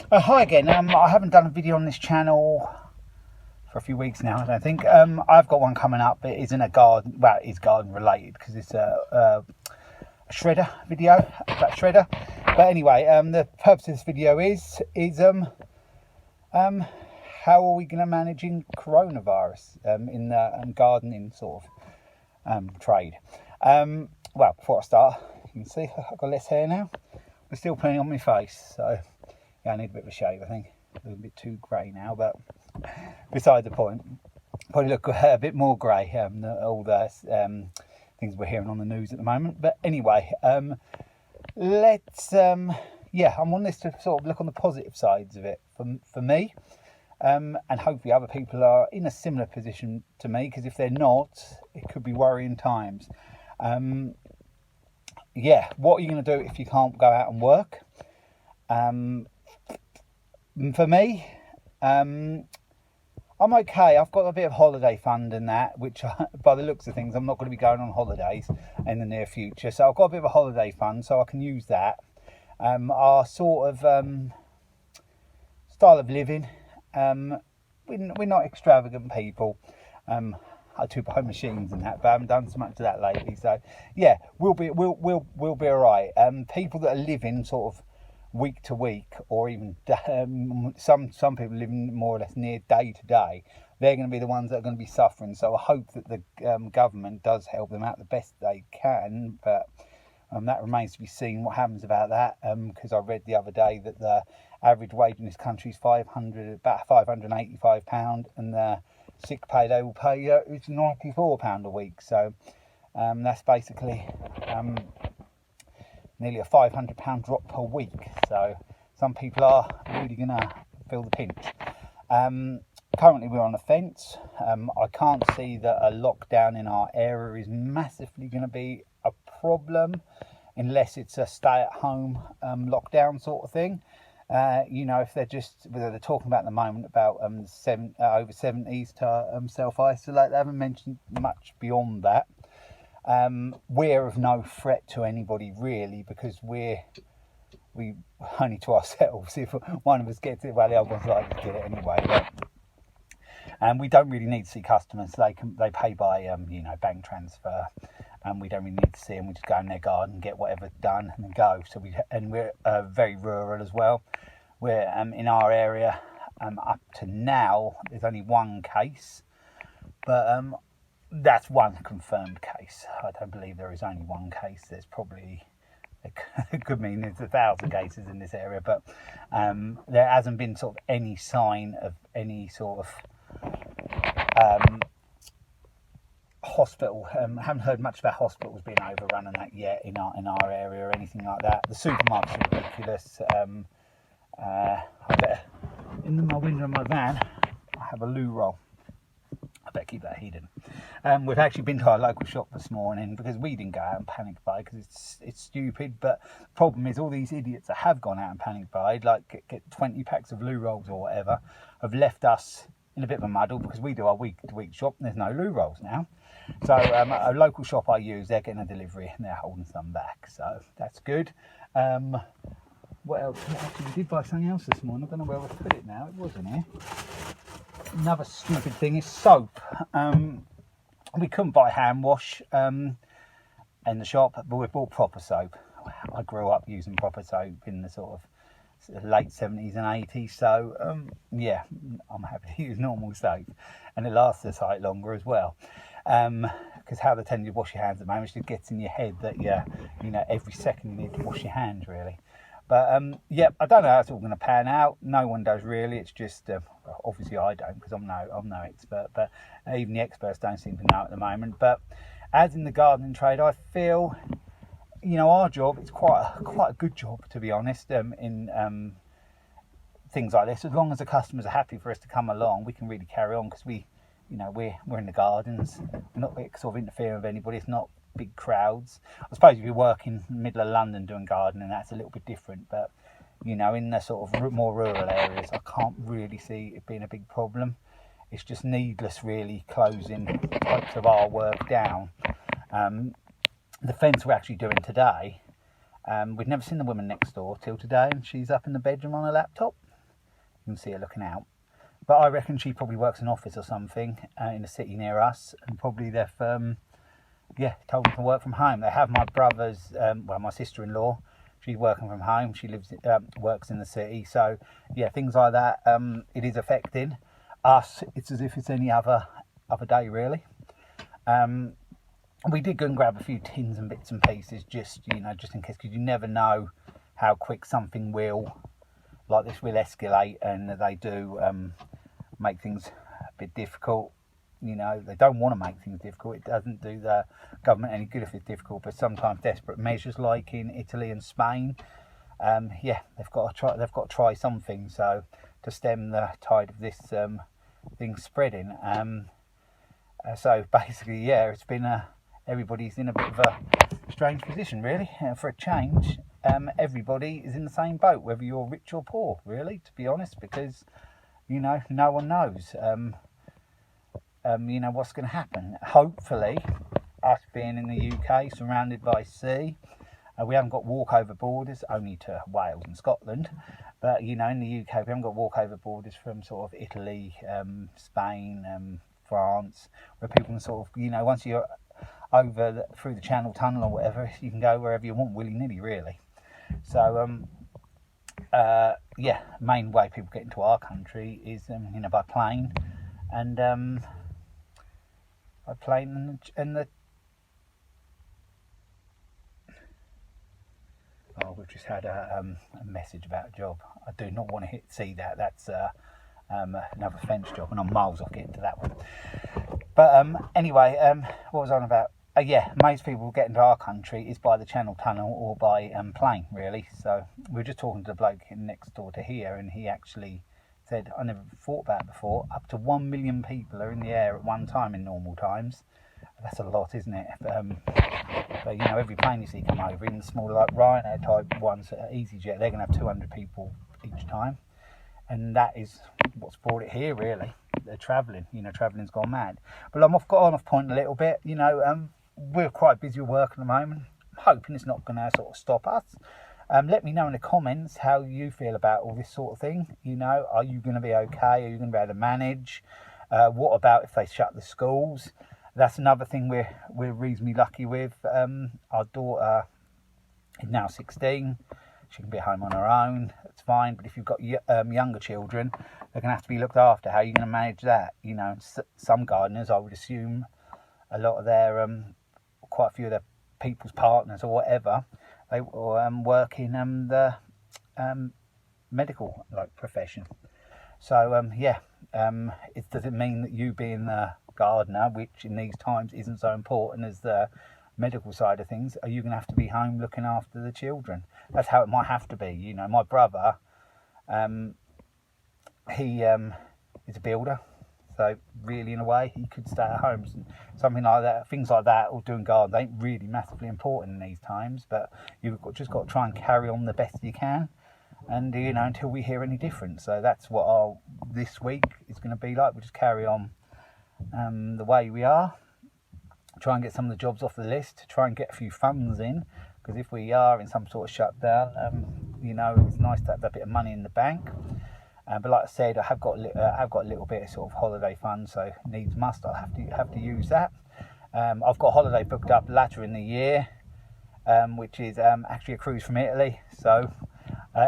Hi again. I haven't done a video on this channel for a few weeks now, I don't think. I've got one coming up. It isn't a garden, well, it is garden related because it's a shredder video about shredder. But anyway, the purpose of this video is how are we going to managing coronavirus in the gardening sort of trade. Well, before I start, you can see I've got less hair now. We're still putting on my face, so yeah, I need a bit of a shave, I think. A little bit too grey now, but beside the point. Probably look a bit more grey than all the things we're hearing on the news at the moment. But anyway, let's yeah, I'm on this to sort of look on the positive sides of it for me, and hopefully other people are in a similar position to me, because if they're not, it could be worrying times. Yeah, what are you going to do if you can't go out and work? For me, I'm okay. I've got a bit of holiday fund and that, which by the looks of things, I'm not going to be going on holidays in the near future. So I've got a bit of a holiday fund, so I can use that. Our sort of style of living, we're not extravagant people. I do buy machines and that, but I haven't done so much of that lately. So yeah, we'll be all right. People that are living sort of week to week, or even some people living more or less near day to day, they're going to be the ones that are going to be suffering. So I hope that the government does help them out the best they can, but that remains to be seen what happens about that, because I read the other day that the average wage in this country is about £585, and the sick pay they will pay is £94 a week. So that's basically nearly a £500 drop per week. So some people are really going to feel the pinch. Currently we're on the fence. I can't see that a lockdown in our area is massively going to be a problem, unless it's a stay-at-home lockdown sort of thing. You know, if they're talking about at the moment about over 70s to self-isolate. They haven't mentioned much beyond that. We're of no threat to anybody really, because we only to ourselves. If one of us gets it, well, the other one's likely to get it anyway. And we don't really need to see customers. They pay by bank transfer, and we don't really need to see them. We just go in their garden, get whatever done, and then go. So we're very rural as well. We're in our area. Up to now, there's only one case, but that's one confirmed case. I don't believe there is only one case. There's probably, it could mean there's 1,000 cases in this area, but there hasn't been sort of any sign of any sort of hospital. Haven't heard much about hospitals being overrun and that yet in our area or anything like that. The supermarkets are ridiculous. In my window of my van, I have a loo roll. I better keep that hidden. We've actually been to our local shop this morning because we didn't go out and panic buy, because it's stupid. But the problem is all these idiots that have gone out and panic buy, like get 20 packs of loo rolls or whatever, have left us in a bit of a muddle, because we do our week-to-week shop and there's no loo rolls now. So a local shop I use, they're getting a delivery and they're holding some back. So that's good. What else? Actually, we did buy something else this morning. I don't know where we put it now. It wasn't here. Another stupid thing is soap. We couldn't buy hand wash in the shop, but we bought proper soap. I grew up using proper soap in the sort of late 70s and 80s, so yeah, I'm happy to use normal soap, and it lasts a sight longer as well. Because how they tell you to wash your hands at the moment, it gets in your head that every second you need to wash your hands really. But yeah, I don't know how it's all going to pan out. No one does really. It's just obviously I don't, because I'm no expert. But even the experts don't seem to know at the moment. But as in the gardening trade, I feel our job is quite a good job, to be honest. In things like this, as long as the customers are happy for us to come along, we can really carry on, because we're in the gardens. We're not sort of interfering with anybody. It's not big crowds. I suppose if you're working in the middle of London doing gardening, that's a little bit different, but in the sort of more rural areas, I can't really see it being a big problem. It's just needless really closing types of our work down. The fence we're actually doing today, we'd never seen the woman next door till today, and she's up in the bedroom on her laptop. You can see her looking out. But I reckon she probably works in an office or something in a city near us, and probably they've told them to work from home. They have my brother's, my sister-in-law. She's working from home. She works in the city. So yeah, things like that. It is affecting us. It's as if it's any other day, really. We did go and grab a few tins and bits and pieces, just in case, because you never know how quick something like this will escalate, and they do make things a bit difficult. They don't want to make things difficult. It doesn't do the government any good if it's difficult, but sometimes desperate measures, like in Italy and Spain, they've got to try something so to stem the tide of this thing spreading. So basically, it's been everybody's in a bit of a strange position, really. For a change, everybody is in the same boat, whether you're rich or poor, really, to be honest, because no one knows what's going to happen. Hopefully, us being in the UK, surrounded by sea, we haven't got walkover borders, only to Wales and Scotland, but in the UK we haven't got walkover borders from sort of Italy, Spain, France, where people can sort of, once you're through the Channel Tunnel or whatever, you can go wherever you want willy-nilly, really. So main way people get into our country is by plane, and we've just had a message about a job. I do not want to see that. That's another fence job, and I'm miles off getting to that one. But anyway, what was I on about? Most people get into our country is by the Channel Tunnel or by plane, really. So we were just talking to the bloke next door to here, and he actually said, I never thought about it before, up to 1 million people are in the air at one time in normal times. That's a lot, isn't it? But every plane you see come over, in smaller, like Ryanair type ones, EasyJet, they're going to have 200 people each time. And that is what's brought it here, really. They're travelling, travelling's gone mad. But I'm got off point a little bit. We're quite busy with work at the moment. I'm hoping it's not going to sort of stop us. Let me know in the comments how you feel about all this sort of thing. Are you going to be okay? Are you going to be able to manage? What about if they shut the schools? That's another thing we're reasonably lucky with. Our daughter is now 16. She can be at home on her own. That's fine. But if you've got younger children, they're going to have to be looked after. How are you going to manage that? Some gardeners, I would assume, a lot of their, quite a few of their people's partners or whatever, they work in the medical profession. So does it mean that you being the gardener, which in these times isn't so important as the medical side of things, are you going to have to be home looking after the children? That's how it might have to be. My brother, he is a builder, so really in a way he could stay at home. Something like that, things like that, or doing garden ain't really massively important in these times, but you've just got to try and carry on the best you can, and until we hear any different. So that's what this week is going to be like. We'll just carry on the way we are, try and get some of the jobs off the list, try and get a few funds in, because if we are in some sort of shutdown, it's nice to have that bit of money in the bank. But like I said, I have got a little bit of sort of holiday fund, so needs must, I'll have to use that. I've got a holiday booked up later in the year, which is actually a cruise from Italy. So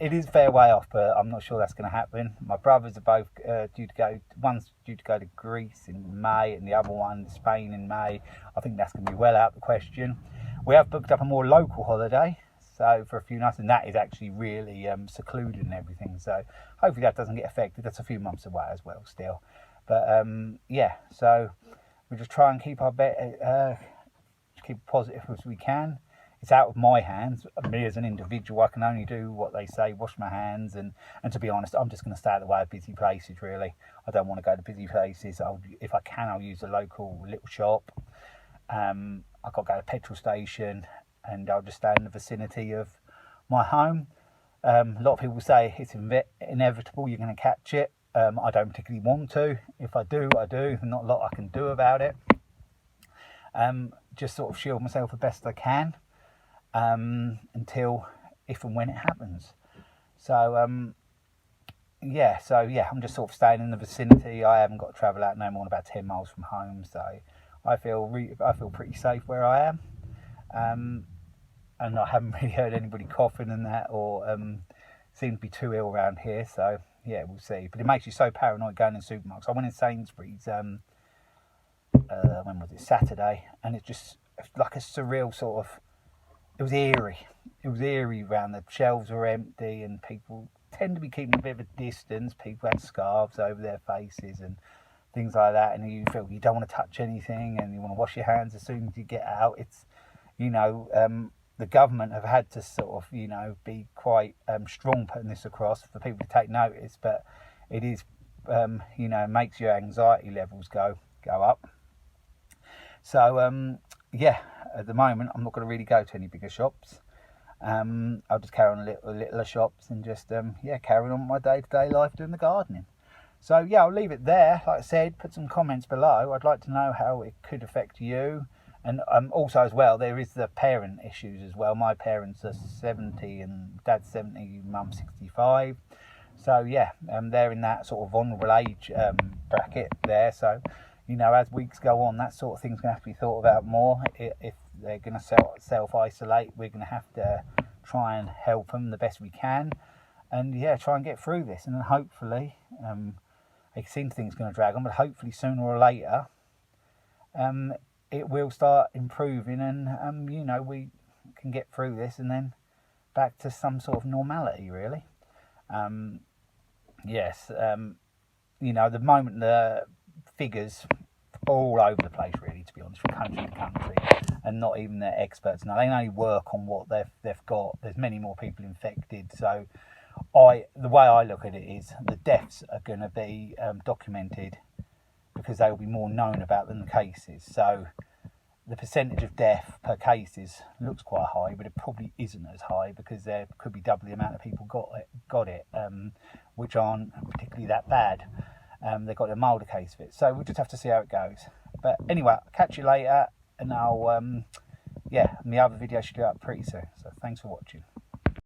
it is a fair way off, but I'm not sure that's going to happen. My brothers are both due to go. One's due to go to Greece in May, and the other one Spain in May. I think that's going to be well out of the question. We have booked up a more local holiday, so for a few nights, and that is actually really secluded and everything. So hopefully that doesn't get affected. That's a few months away as well, still. But so we just try and keep our keep positive as we can. It's out of my hands. Me as an individual, I can only do what they say, wash my hands, and to be honest, I'm just going to stay out of the way of busy places, really. I don't want to go to busy places. If I can, I'll use a local little shop. I've got to go to a petrol station, and I'll just stay in the vicinity of my home. A lot of people say it's inevitable, you're going to catch it. I don't particularly want to. If I do, I do. Not a lot I can do about it. Just sort of shield myself the best I can. Until if and when it happens. So yeah, so yeah, I'm just sort of staying in the vicinity. I haven't got to travel out no more than about 10 miles from home, so I feel pretty safe where I am. And I haven't really heard anybody coughing and that, or seem to be too ill around here. So yeah, we'll see. But it makes you so paranoid going in supermarkets. I went in Sainsbury's. When was it? Saturday, and it's just like a surreal sort of. It was eerie. It was eerie around. The shelves were empty, and people tend to be keeping a bit of a distance. People had scarves over their faces and things like that, and you feel you don't want to touch anything, and you want to wash your hands as soon as you get out. It's, the government have had to sort of, be quite strong putting this across for people to take notice, but it is, makes your anxiety levels go up. So, yeah, at the moment, I'm not going to really go to any bigger shops. I'll just carry on littler shops and just, carry on my day-to-day life doing the gardening. So, yeah, I'll leave it there. Like I said, put some comments below. I'd like to know how it could affect you. And also as well, there is the parent issues as well. My parents are 70 and dad's 70, mum's 65. So, yeah, they're in that sort of vulnerable age bracket there. So, as weeks go on, that sort of thing's going to have to be thought about more. If they're going to self-isolate, we're going to have to try and help them the best we can. And, yeah, try and get through this. And then hopefully, it seems things are going to drag on, but hopefully sooner or later, it will start improving and, we can get through this and then back to some sort of normality, really. Yes, the moment the figures all over the place, really, to be honest, from country to country, and not even the experts. Now, they can only work on what they've got. There's many more people infected, so the way I look at it is the deaths are going to be documented because they will be more known about than the cases. So the percentage of death per cases looks quite high, but it probably isn't as high because there could be double the amount of people got it, which aren't particularly that bad. They've got a milder case of it. So we'll just have to see how it goes. But anyway, I'll catch you later, and I'll, my other video should go up pretty soon. So thanks for watching.